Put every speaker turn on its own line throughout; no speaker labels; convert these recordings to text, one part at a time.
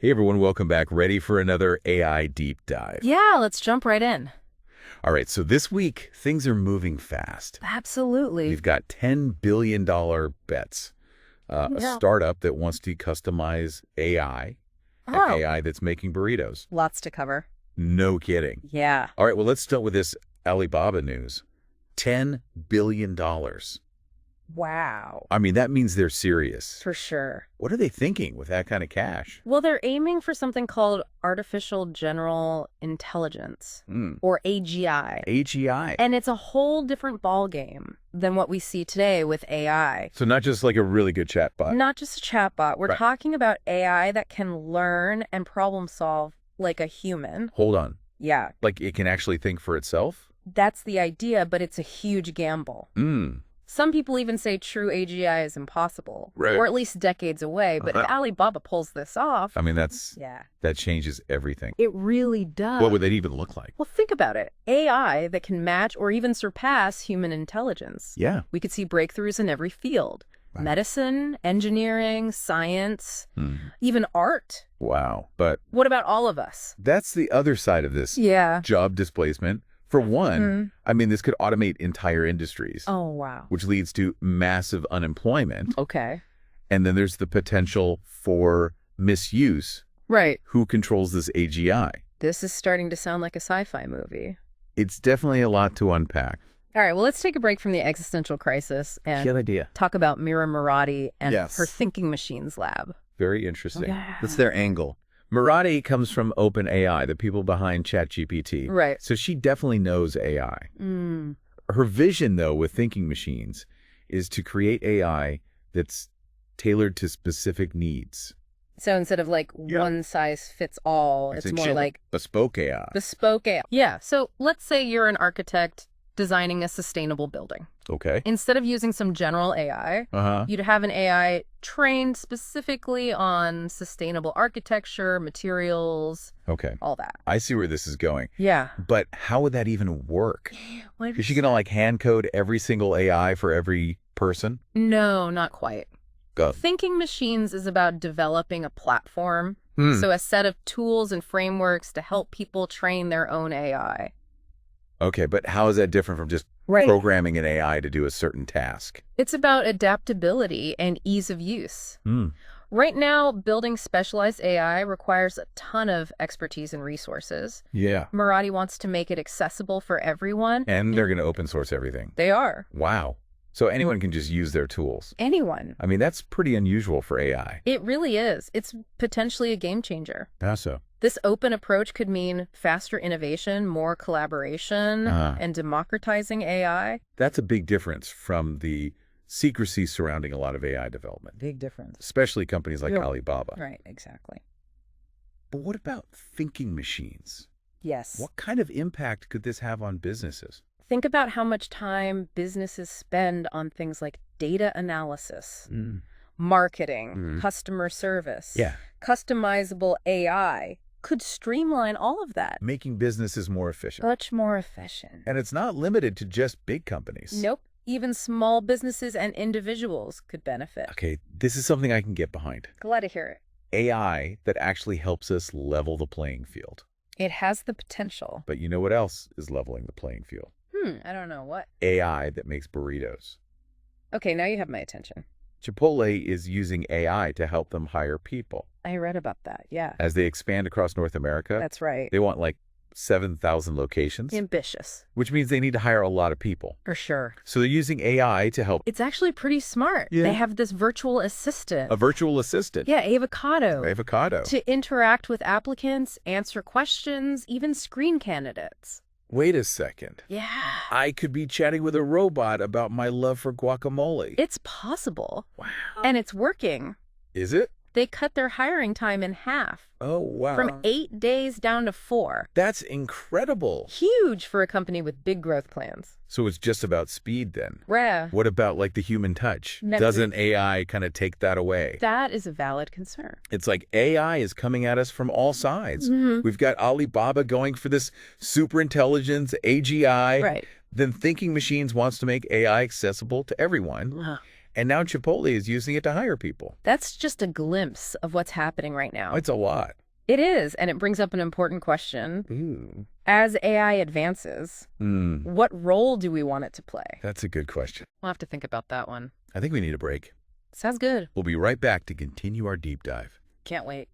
Hey everyone, welcome back. Ready for another AI deep dive?
Yeah, let's jump right in.
All right, so this week, things are moving fast.
Absolutely.
We've got $10 billion bets. A startup that wants to customize AI, and AI that's making burritos.
Lots to cover.
No kidding.
Yeah.
All right, well, let's start with this Alibaba news. $10 billion.
Wow.
I mean, that means they're serious.
For sure.
What are they thinking with that kind of cash?
Well, they're aiming for something called artificial general intelligence, or AGI.
AGI.
And it's a whole different ballgame than what we see today with AI.
So not just like a really good chatbot.
Not just a chatbot. We're talking about AI that can learn and problem solve like a human.
Hold on.
Yeah.
Like it can actually think for itself?
That's the idea, but it's a huge gamble. Some people even say true AGI is impossible, or at least decades away. But if Alibaba pulls this off,
I mean, that changes everything.
It really does.
What would that even look like?
Well, think about it. AI that can match or even surpass human intelligence.
Yeah.
We could see breakthroughs in every field. Wow. Medicine, engineering, science, even art.
Wow. But
what about all of us?
That's the other side of this.
Yeah.
Job displacement. For one, I mean, this could automate entire industries.
Oh, wow.
Which leads to massive unemployment.
Okay.
And then there's the potential for misuse.
Right.
Who controls this AGI?
This is starting to sound like a sci-fi movie.
It's definitely a lot to unpack.
All right, well, let's take a break from the existential crisis and
Good idea.
Talk about Mira Murati and her thinking machines lab.
Very interesting.
Yeah.
That's their angle. Murati comes from OpenAI, the people behind ChatGPT.
Right.
So she definitely knows AI. Her vision, though, with thinking machines is to create AI that's tailored to specific needs.
So instead of like one size fits all, it's more like
bespoke AI.
Bespoke AI. Yeah. So let's say you're an architect designing a sustainable building.
Okay.
Instead of using some general AI, you'd have an AI trained specifically on sustainable architecture, materials, all that.
I see where this is going.
Yeah.
But how would that even work? Is she going to like hand code every single AI for every person?
No, not quite.
Go.
Thinking machines is about developing a platform, so a set of tools and frameworks to help people train their own AI.
Okay, but how is that different from just programming an AI to do a certain task?
It's about adaptability and ease of use. Right now, building specialized AI requires a ton of expertise and resources.
Yeah.
Murati wants to make it accessible for everyone.
And they're going to open source everything.
They are.
Wow. So anyone can just use their tools.
Anyone.
I mean, that's pretty unusual for AI.
It really is. It's potentially a game changer.
How so?
This open approach could mean faster innovation, more collaboration, and democratizing AI.
That's a big difference from the secrecy surrounding a lot of AI development.
Big difference.
Especially companies like Alibaba.
Right, exactly.
But what about thinking machines?
Yes.
What kind of impact could this have on businesses?
Think about how much time businesses spend on things like data analysis, marketing, customer service, customizable AI. Could streamline all of that.
Making businesses more efficient.
Much more efficient.
And it's not limited to just big companies.
Nope. Even small businesses and individuals could benefit.
Okay, this is something I can get behind.
Glad to hear it.
AI that actually helps us level the playing field.
It has the potential.
But you know what else is leveling the playing field?
I don't know what.
AI that makes burritos.
Okay, now you have my attention.
Chipotle is using AI to help them hire people.
I read about that, yeah.
As they expand across North America.
That's right.
They want like 7,000 locations.
Ambitious.
Which means they need to hire a lot of people.
For sure.
So they're using AI to help.
It's actually pretty smart. Yeah. They have this virtual assistant.
A virtual assistant?
Yeah, Ava Cado.
Ava Cado.
To interact with applicants, answer questions, even screen candidates.
Wait a second.
Yeah.
I could be chatting with a robot about my love for guacamole.
It's possible.
Wow.
And it's working.
Is it?
They cut their hiring time in half.
Oh, wow.
From 8 days down to 4.
That's incredible.
Huge for a company with big growth plans.
So it's just about speed then?
Yeah.
What about like the human touch? Doesn't AI kind of take that away?
That is a valid concern.
It's like AI is coming at us from all sides. We've got Alibaba going for this super intelligence, AGI.
Right.
Then Thinking Machines wants to make AI accessible to everyone. And now Chipotle is using it to hire people.
That's just a glimpse of what's happening right now.
It's a lot.
It is, and it brings up an important question.
Ooh.
As AI advances, what role do we want it to play?
That's a good question.
We'll have to think about that one.
I think we need a break.
Sounds good.
We'll be right back to continue our deep dive.
Can't wait.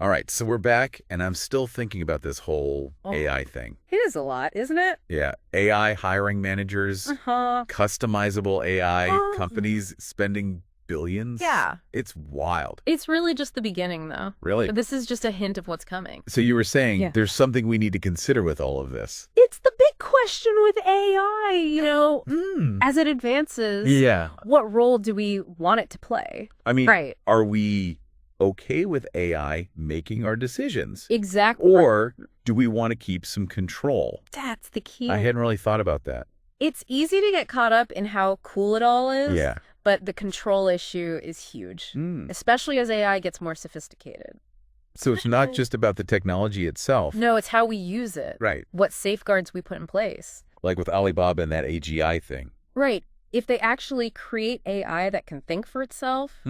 All right, so we're back, and I'm still thinking about this whole AI thing.
It is a lot, isn't it?
Yeah, AI hiring managers, customizable AI, companies spending billions.
Yeah.
It's wild.
It's really just the beginning, though.
Really?
But this is just a hint of what's coming.
So you were saying there's something we need to consider with all of this.
It's the big question with AI, you know, as it advances.
Yeah.
What role do we want it to play?
I mean,
right.
Are we okay with AI making our decisions?
Exactly.
Or do we want to keep some control?
That's the key.
I hadn't really thought about that.
It's easy to get caught up in how cool it all is.
Yeah.
But the control issue is huge, especially as AI gets more sophisticated.
So it's not just about the technology itself.
No, it's how we use it.
Right.
What safeguards we put in place.
Like with Alibaba and that AGI thing.
Right. If they actually create AI that can think for itself,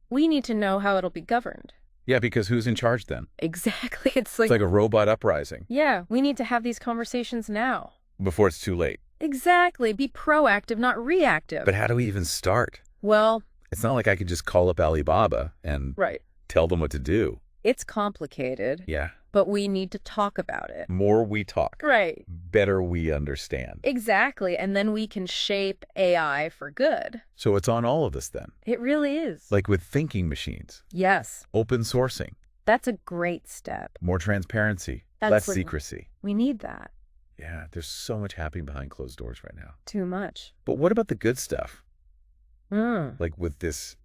we need to know how it'll be governed.
Yeah, because who's in charge then?
Exactly. It's like
a robot uprising.
Yeah, we need to have these conversations now.
Before it's too late.
Exactly. Be proactive, not reactive.
But how do we even start?
Well,
it's not like I could just call up Alibaba and tell them what to do.
It's complicated.
Yeah.
But we need to talk about it.
More we talk.
Right.
Better we understand.
Exactly. And then we can shape AI for good.
So it's on all of us then.
It really is.
Like with thinking machines.
Yes.
Open sourcing.
That's a great step.
More transparency. Less secrecy.
We need that.
Yeah, there's so much happening behind closed doors right now.
Too much.
But what about the good stuff? Like with this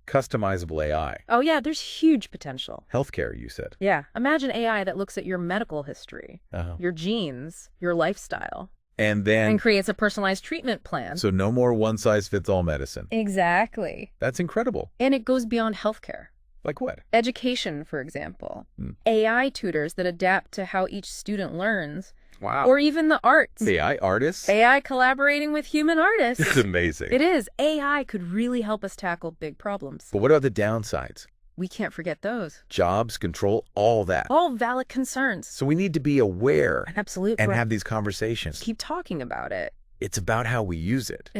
customizable AI.
Oh, yeah, there's huge potential.
Healthcare, you said.
Yeah. Imagine AI that looks at your medical history, your genes, your lifestyle. And creates a personalized treatment plan.
So no more one-size-fits-all medicine.
Exactly.
That's incredible.
And it goes beyond healthcare.
Like what?
Education, for example. AI tutors that adapt to how each student learns.
Wow.
Or even the arts.
AI artists?
AI collaborating with human artists.
It's amazing.
It is. AI could really help us tackle big problems.
But what about the downsides?
We can't forget those.
Jobs, control, all that.
All valid concerns.
So we need to be aware.
Absolutely.
And have these conversations.
Keep talking about it.
It's about how we use it.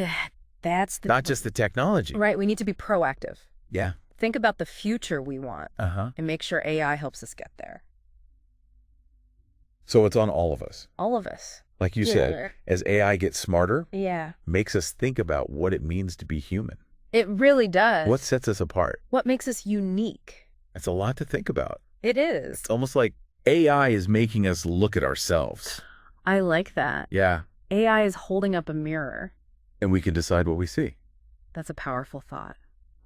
That's the...
Not just the technology.
Right. We need to be proactive.
Yeah.
Think about the future we want. And make sure AI helps us get there.
So it's on all of us.
All of us.
Like you said, as AI gets smarter,
makes
us think about what it means to be human.
It really does.
What sets us apart?
What makes us unique?
It's a lot to think about.
It is.
It's almost like AI is making us look at ourselves.
I like that.
Yeah.
AI is holding up a mirror.
And we can decide what we see.
That's a powerful thought.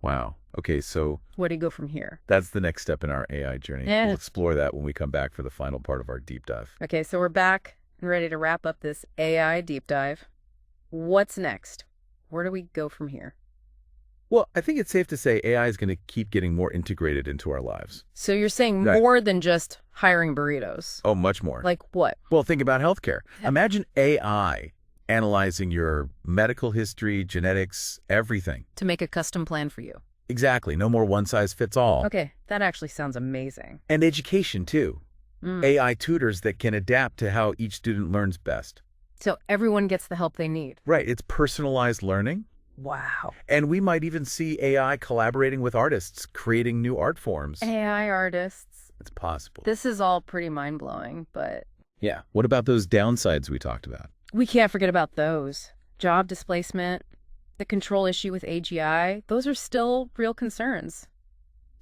Wow. Okay, so...
where do you go from here?
That's the next step in our AI journey.
Yeah.
We'll explore that when we come back for the final part of our deep dive.
Okay, so we're back and ready to wrap up this AI deep dive. What's next? Where do we go from here?
Well, I think it's safe to say AI is going to keep getting more integrated into our lives.
So you're saying more than just hiring burritos?
Oh, much more.
Like what?
Well, think about healthcare. Imagine AI analyzing your medical history, genetics, everything.
To make a custom plan for you.
Exactly. No more one size fits all.
Okay, that actually sounds amazing.
And education, too. AI tutors that can adapt to how each student learns best.
So everyone gets the help they need.
Right. It's personalized learning.
Wow.
And we might even see AI collaborating with artists, creating new art forms.
AI artists.
It's possible.
This is all pretty mind-blowing, but...
yeah. What about those downsides we talked about?
We can't forget about those. Job displacement, the control issue with AGI, those are still real concerns.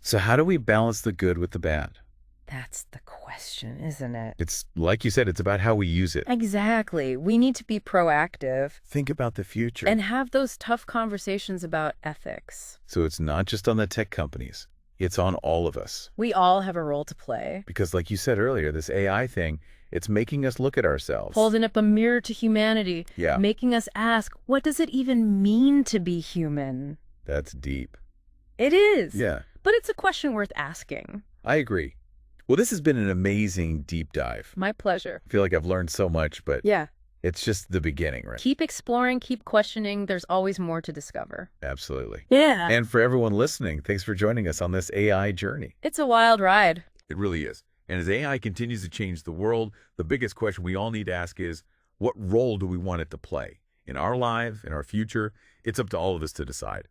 So how do we balance the good with the bad?
That's the question, isn't it?
It's, like you said, it's about how we use it.
Exactly. We need to be proactive.
Think about the future.
And have those tough conversations about ethics.
So it's not just on the tech companies. It's on all of us.
We all have a role to play.
Because like you said earlier, this AI thing, it's making us look at ourselves.
Holding up a mirror to humanity.
Yeah.
Making us ask, what does it even mean to be human?
That's deep.
It is.
Yeah.
But it's a question worth asking.
I agree. Well, this has been an amazing deep dive.
My pleasure.
I feel like I've learned so much, but
yeah,
It's just the beginning, right?
Keep exploring, keep questioning. There's always more to discover.
Absolutely.
Yeah.
And for everyone listening, thanks for joining us on this AI journey.
It's a wild ride.
It really is. And as AI continues to change the world, the biggest question we all need to ask is, what role do we want it to play? In our lives, in our future, it's up to all of us to decide.